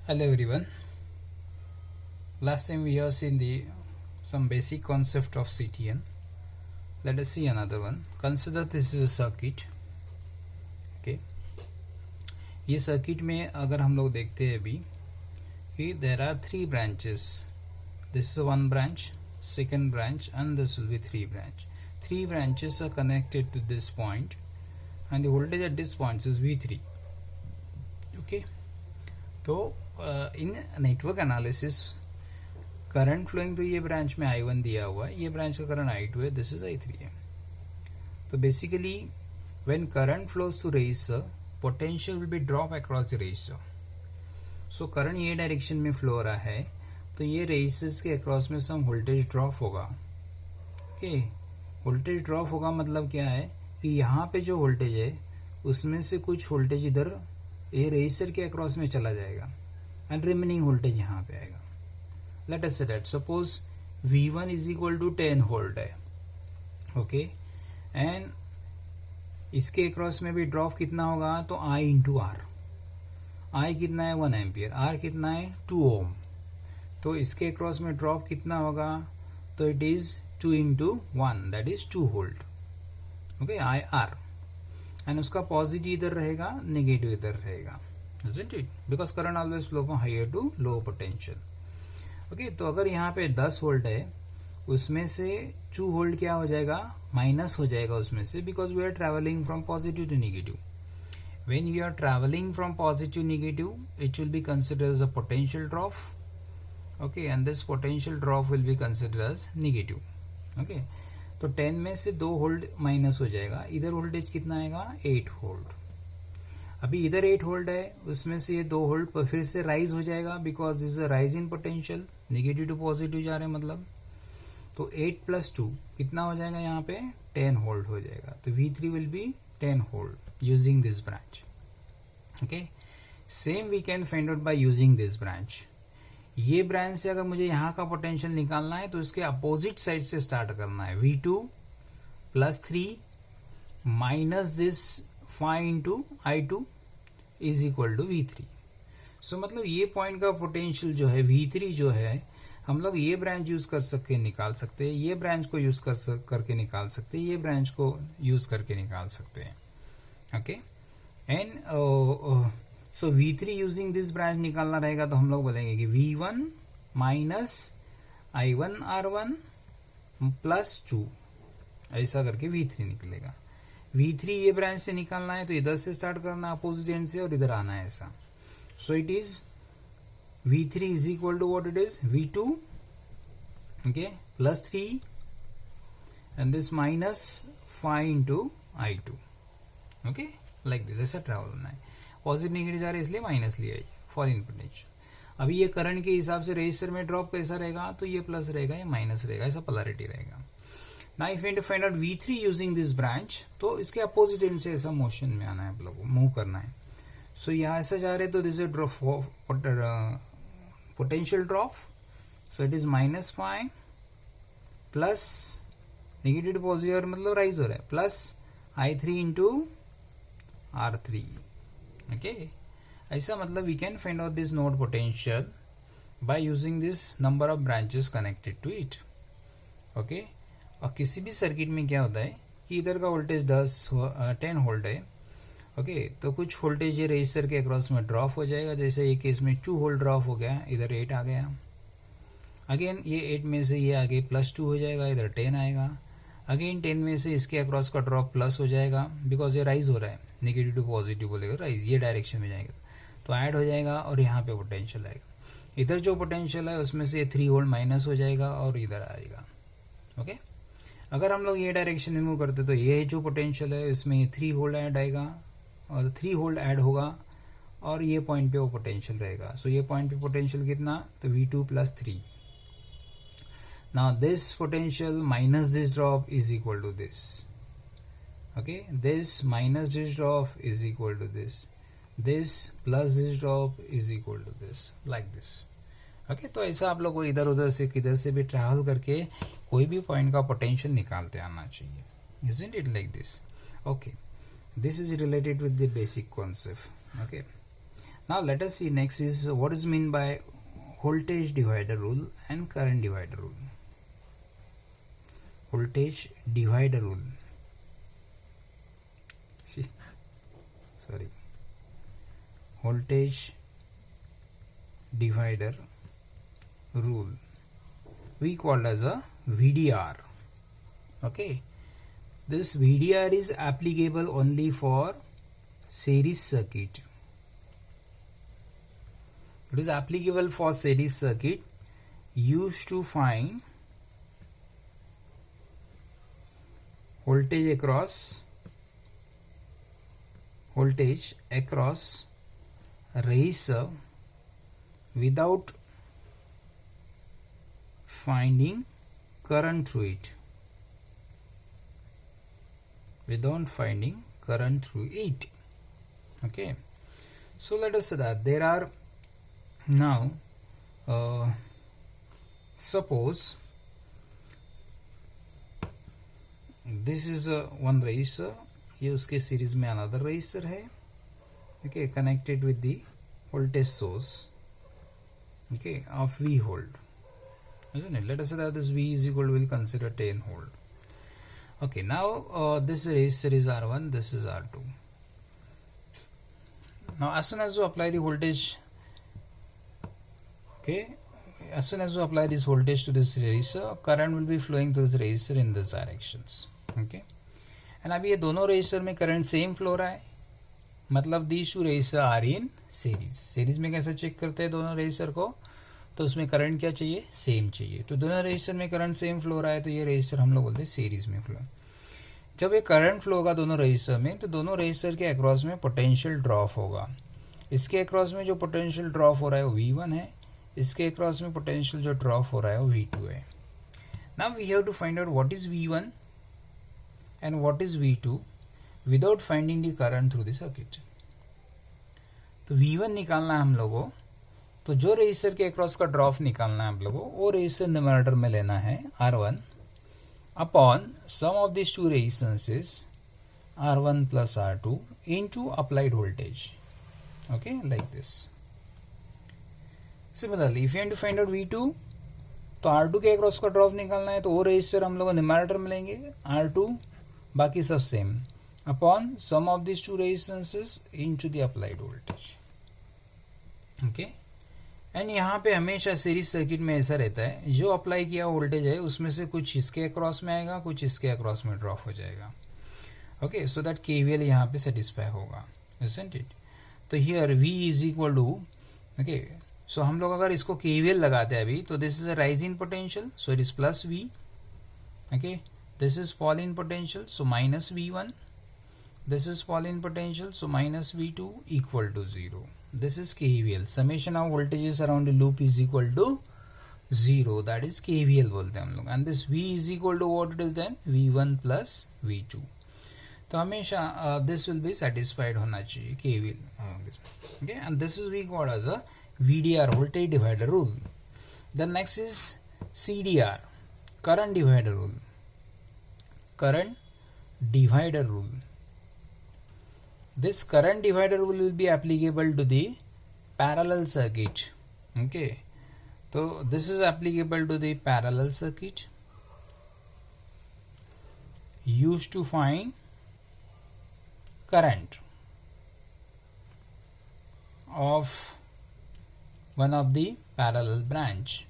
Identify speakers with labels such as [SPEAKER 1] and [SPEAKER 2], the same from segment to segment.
[SPEAKER 1] Hello everyone. Last time we have seen some basic concept of CTN. Let us see another one. Consider this is a circuit. Okay. ये circuit में अगर हम लोग देखते हैं अभी कि there are three branches. This is one branch, second branch, and this will be three branch. Three branches are connected to this point, and the voltage at this point is V3. Okay. तो इन network analysis current flowing तो ये branch में I1 दिया हुआ है, ये branch का current I2 है, दिस इज I3 है. तो basically when current flows through resistor potential will be drop across the resistor. So current ये डायरेक्शन में फ्लो हो रहा है तो ये रेजिस्टर्स के अक्रॉस में सम वोल्टेज ड्रॉप होगा. ओके, वोल्टेज ड्रॉप होगा मतलब क्या है कि यहाँ पे जो वोल्टेज है उसमें से कुछ वोल्टेज इधर ये रेजिस्टर के अक्रॉस में चला जाएगा एंड रिमेनिंग वोल्टेज यहाँ पे आएगा. Let us say that suppose V1 is equal to 10 volt है. ओके, एंड इसके अक्रॉस में भी ड्रॉप कितना होगा तो I इंटू आर. I कितना है 1 एम्पियर, R कितना है 2 ओम. तो इसके अक्रॉस में ड्रॉप कितना होगा तो it is 2 into 1 that is 2 volt. Okay, IR and उसका पॉजिटिव इधर रहेगा, नेगेटिव इधर रहेगा. Isn't it? Because current always flow from higher to low potential. Okay, तो अगर यहाँ पे 10 वोल्ट है उसमें से 2 वोल्ट क्या हो जाएगा माइनस हो जाएगा उसमें से, because we are travelling from positive to negative. When we are travelling from positive negative it will be considered as a potential drop. Okay, and this potential drop will be considered as negative. Okay, तो 10 में से 2 volt minus हो जाएगा, इधर voltage कितना आएगा 8 volt. अभी इधर 8 वोल्ट है उसमें से ये 2 वोल्ट पर फिर से राइज हो जाएगा because this is a rise in potential, negative to positive जा रहे हैं मतलब. तो 8 प्लस 2 कितना हो जाएगा यहाँ पे 10 वोल्ट हो जाएगा. तो V3 will be 10 volt using this branch. Okay, same we can find out by using this branch. ये ब्रांच से अगर मुझे यहाँ का पोटेंशियल निकालना है तो इसके अपोजिट साइड से स्टार्ट करना है. V2 plus 3 minus this 5 into I2 is equal to V3. So मतलब ये पॉइंट का पोटेंशियल जो है V3 जो है हम लोग ये ब्रांच यूज कर सकते निकाल सकते हैं, ये ब्रांच को यूज करके निकाल सकते हैं, ये ब्रांच को यूज करके निकाल सकते हैं. Okay, and so V3 using this branch निकालना रहेगा तो हम लोग बोलेंगे कि V1 minus I1 R1 plus 2 ऐसा करके V3 निकलेगा. V3 ये ब्रांच से निकालना है तो इधर से स्टार्ट करना अपोजिट एंड से और इधर आना है ऐसा. So it is V3 is equal to what it is V2 okay plus 3 and this minus 5 into I2. Okay, like this ऐसा ट्रेवल होना है. पॉजिटिव नेगेटिव जा रहा है इसलिए माइनस लिया है फॉर इन पोटेंशियल. अभी ये करंट के हिसाब से रजिस्टर में ड्रॉप कैसा रहेगा तो ये प्लस रहेगा या माइनस रहेगा, ऐसा पोलैरिटी रहेगा. Now if you want to find out V3 using this branch तो इसके अपोजिट एंड से ऐसा मोशन में आना है, आप लोगों को मूव करना है. सो यहाँ ऐसा जा रहे तो this is drop potential drop. So it is minus 5 plus negative to positive मतलब राइज हो रहा है plus I3 into R3. Okay, ऐसा मतलब we can find out this node potential by using this number of branches connected to it. Okay, और किसी भी circuit में क्या होता है कि इधर का वोल्टेज 10 वोल्ट है. ओके, तो कुछ वोल्टेज ये रजिस्टर के अक्रॉस में ड्रॉप हो जाएगा. जैसे एक केस में 2 वोल्ट ड्रॉप हो गया, इधर 8 आ गया. अगेन ये 8 में से ये आगे प्लस 2 हो जाएगा, इधर 10 आएगा. अगेन 10 में से इसके अक्रॉस का ड्रॉप प्लस हो जाएगा बिकॉज ये राइज हो रहा है, नेगेटिव टू पॉजिटिव बोलेगा राइज, ये डायरेक्शन में जाएगा तो ऐड हो जाएगा और यहाँ पे पोटेंशियल आएगा. इधर जो पोटेंशियल है उसमें से 3 वोल्ट माइनस हो जाएगा और इधर आएगा. ओके, अगर हम लोग ये डायरेक्शन में मूव करते तो ये जो पोटेंशियल है इसमें 3 वोल्ट ऐड आएगा और 3 वोल्ट ऐड होगा और ये पॉइंट पे वो पोटेंशियल रहेगा. सो ये पॉइंट पे पोटेंशियल कितना तो V2 plus 3. Now this potential minus this drop is equal to this. Okay, this minus this drop is equal to this, this plus this drop is equal to this, like this. Okay, तो ऐसा आप लोग को इधर उधर से किधर से भी ट्रैवल करके कोई भी पॉइंट का पोटेंशियल निकालते आना चाहिए. Isn't it like this? Okay, this is related with the basic concept. Okay, Now let us see next is what is mean by voltage divider rule and current divider rule. Voltage divider rule. Voltage divider rule we called as a VDR. Okay, this VDR is applicable only for series circuit. It is applicable for series circuit used to find voltage across resistor without finding current through it. Okay, so let us say that there are now suppose this is one resistor, ये उसके series में another resistor है, okay, connected with the voltage source, okay, of V volt, isn't it? Let us say that this V is equal to, we'll consider 10 volt. Okay, now this resistor is R1, this is R2. Now as soon as you apply the voltage, okay, as soon as you apply this voltage to this resistor, current will be flowing through the resistor in this directions. Okay, and अभी ये दोनों resistor में current same flow रहा है, मतलब these two resistor are in series में कैसे check करते हैं दोनों रेजिस्टर को, तो उसमें करंट क्या चाहिए, सेम चाहिए. तो दोनों रेजिस्टर में करंट सेम फ्लो रहा है, तो ये रेजिस्टर हम लोग बोलते हैं सीरीज में फ्लो. जब ये करंट फ्लो होगा दोनों रेजिस्टर में, तो दोनों रेजिस्टर के अक्रॉस में पोटेंशियल ड्रॉप होगा. इसके अक्रॉस में जो पोटेंशियल ड्रॉप हो रहा है वो V1 है, इसके अक्रॉस में पोटेंशियल जो ड्रॉप हो रहा है वो V2 है. Now we have to find out what is V1 and what is V2 without finding the current through the circuit. तो V1 निकालना है हम लोगों, तो जो रेजिस्टर के अक्रॉस का ड्रॉप निकालना है हम लोगों, वो रेजिस्टर न्यूमरेटर में लेना है R1 upon sum of this two resistances R1 plus R2 into applied voltage. Okay, like this. Similarly, if you want to find out V2, तो R2 के अक्रॉस का ड्रॉप निकालना है, तो वो रेजिस्टर हम लोग न्यूमरेटर में लेंगे R2, बाकी सब same, upon sum of this two resistances into the applied voltage. Okay, and यहाँ पे हमेशा सीरीज सर्किट में ऐसा रहता है, जो अप्लाई किया वोल्टेज है उसमें से कुछ इसके अक्रॉस में आएगा, कुछ इसके अक्रॉस में ड्रॉप हो जाएगा. ओके, सो दैट KVL यहाँ पे सेटिस्फाई होगा, isn't it? तो here V is equal to, okay, so हम लोग अगर इसको KVL लगाते हैं अभी, तो this is a rise in potential, so it is plus V. Okay, this is fall in potential, so minus V1. This is fall in potential, so minus V2 equal to 0. This is KVL. Summation of voltages around the loop is equal to 0. That is KVL बोलते हैं हम लोग. And this V is equal to what it is then? V1 plus V2. तो हमेशा this will be satisfied होना चाहिए KVL. Okay, and this is we call as a VDR, voltage divider rule. Then next is CDR, current divider rule. Current divider rule. This current divider rule will be applicable to the parallel circuit. Okay, so this is applicable to the parallel circuit used to find current of one of the parallel branch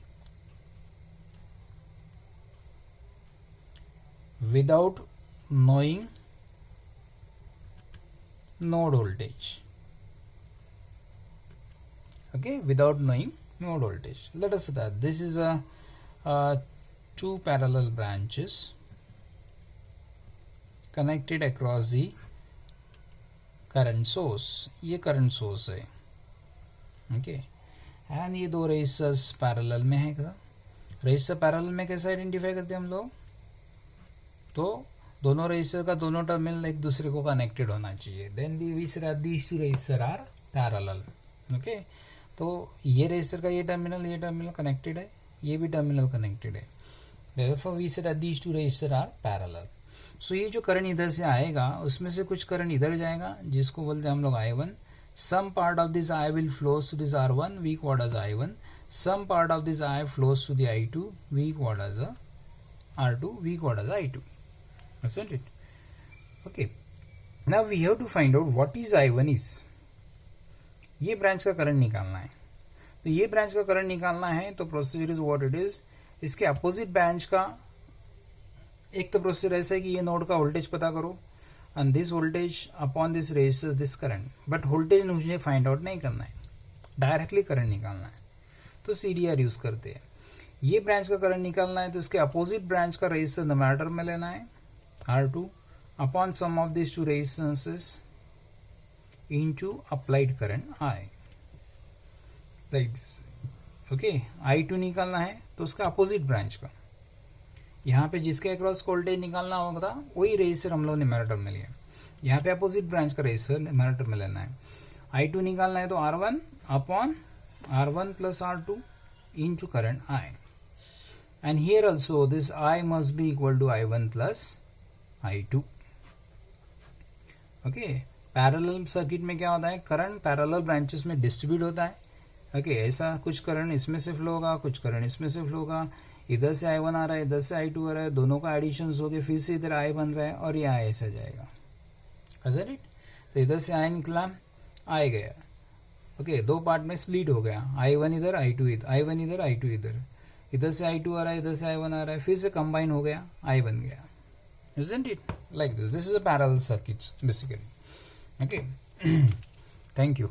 [SPEAKER 1] without knowing node voltage. Okay, without knowing node voltage. Let us say that this is a two parallel branches connected across the current source. ये current source है. Okay, and ये दो resistors parallel में है. resistor parallel में कैसे identify करते हैं हम लोग, तो दोनों रेजिस्टर का दोनों टर्मिनल एक दूसरे को कनेक्टेड होना चाहिए. Then these two resistor are parallel. Okay, तो ये रेजिस्टर का ये टर्मिनल कनेक्टेड है, ये भी टर्मिनल कनेक्टेड है. Therefore we say these two resistor are parallel. So ये जो करंट इधर से आएगा उसमें से कुछ करंट इधर जाएगा, जिसको बोलते हैं हम लोग I1. some part of this I will flows to this R1, weak what as I1, some part of this I flows to the I2, weak what as a R2, weak what as I2, isn't it? Okay, now we have to find out what is I1 is. ये branch का current निकालना है, तो ये branch का current निकालना है तो procedure is what it is. इसके अपोजिट ब्रांच का एक तो प्रोसीजर ऐसा है कि ये नोड का वोल्टेज पता करो and this voltage upon this resistance this current, but voltage मुझे फाइंड आउट नहीं करना है, डायरेक्टली करंट निकालना है, तो CDR यूज करते हैं. ये ब्रांच का करंट निकालना है तो इसके अपोजिट ब्रांच का रेजिस्टेंस नोमीटर में लेना है R2 upon sum of this two resistances into applied current I, like this. Okay, I2 निकालना है तो उसका अपोजिट ब्रांच का, यहाँ पे जिसके अक्रॉस वोल्टेज निकालना होगा वही रेजिस्टर हम लोग ने न्यूमरेटर में लिया, यहाँ पे अपोजिट ब्रांच का रेजिस्टर न्यूमरेटर में लेना है. I2 निकालना है तो R1 upon R1 plus R2 into current I, and here also this I must be equal to I1 plus I2. Okay, parallel circuit में क्या होता है, करंट पैरेलल ब्रांचेस में डिस्ट्रीब्यूट होता है. ओके, ऐसा कुछ करंट इसमें से फ्लो होगा, कुछ करंट इसमें से फ्लो होगा, इधर से I1 आ रहा है, इधर से I2 आ रहा है, दोनों का एडिशन हो गया, फिर से इधर I बन रहा है और ये I ऐसा जाएगा. इट तो इधर से I निकला, I गया. ओके, दो पार्ट में स्प्लिट हो गया, I1 इधर, I2 इधर, I1 इधर, I2 इधर, इधर से I2 आ रहा है, इधर से I1 आ रहा है, फिर से कंबाइन हो गया, I बन गया. Isn't it like this? This is a parallel circuits basically. Okay. Thank you.